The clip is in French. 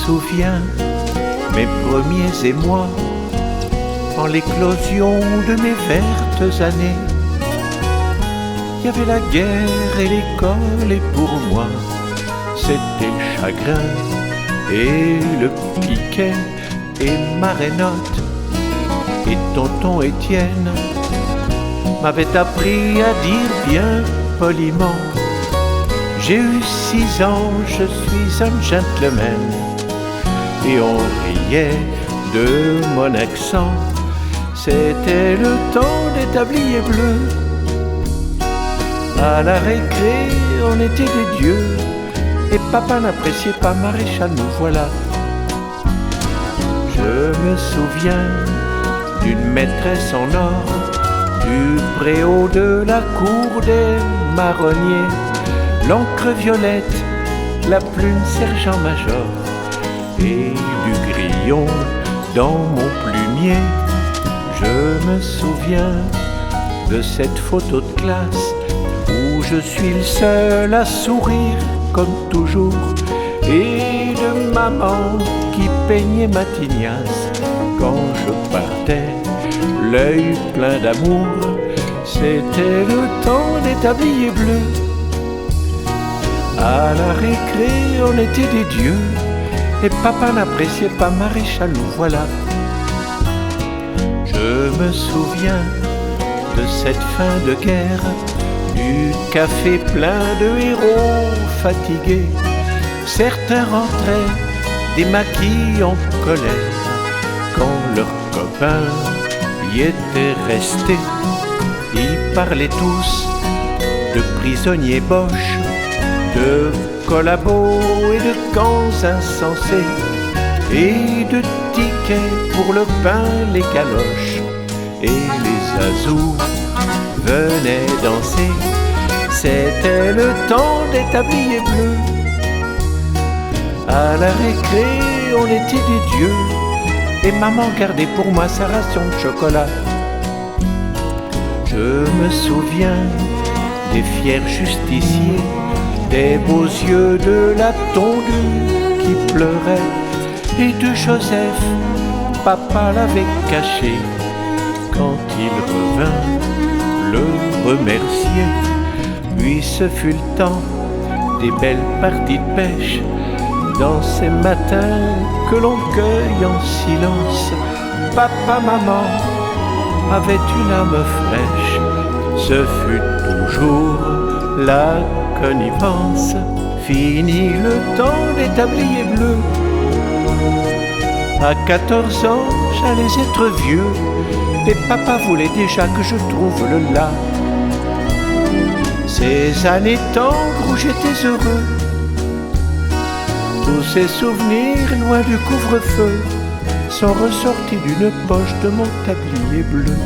souviens mes premiers émois en l'éclosion de mes vertes années. Il y avait la guerre et l'école et pour moi c'était le chagrin et le piquet et Marénotte et tonton Étienne m'avaient appris à dire bien poliment: j'ai eu 6 ans, je suis un gentleman. Et on riait de mon accent, c'était le temps des tabliers bleus. À la récré, on était des dieux, et papa n'appréciait pas Maréchal, nous voilà. Je me souviens d'une maîtresse en or, du préau de la cour des marronniers, l'encre violette, la plume sergent-major et du grillon dans mon plumier. Je me souviens de cette photo de classe où je suis le seul à sourire comme toujours, et de maman qui peignait ma tignasse quand je partais, l'œil plein d'amour. C'était le temps des tabliers bleus. À la récré, on était des dieux, et papa n'appréciait pas Maréchal, nous voilà. Je me souviens de cette fin de guerre, du café plein de héros fatigués. Certains rentraient démaquillés en colère quand leurs copains y étaient restés. Ils parlaient tous de prisonniers boches, de collabos et de camps insensés, et de tickets pour le pain, les galoches, et les azous venaient danser. C'était le temps des tabliers bleus. À la récré, on était des dieux, et maman gardait pour moi sa ration de chocolat. Je me souviens des fiers justiciers, des beaux yeux de la tondue qui pleurait, et de Joseph, papa l'avait caché. Quand il revint le remercier, lui ce fut le temps des belles parties de pêche, dans ces matins que l'on cueille en silence. Papa, maman avait une âme fraîche, ce fut toujours la connivence. Fini le temps des tabliers bleus. À 14 ans, j'allais être vieux, et papa voulait déjà que je trouve le là. Ces années tendres où j'étais heureux, tous ces souvenirs loin du couvre-feu sont ressortis d'une poche de mon tablier bleu.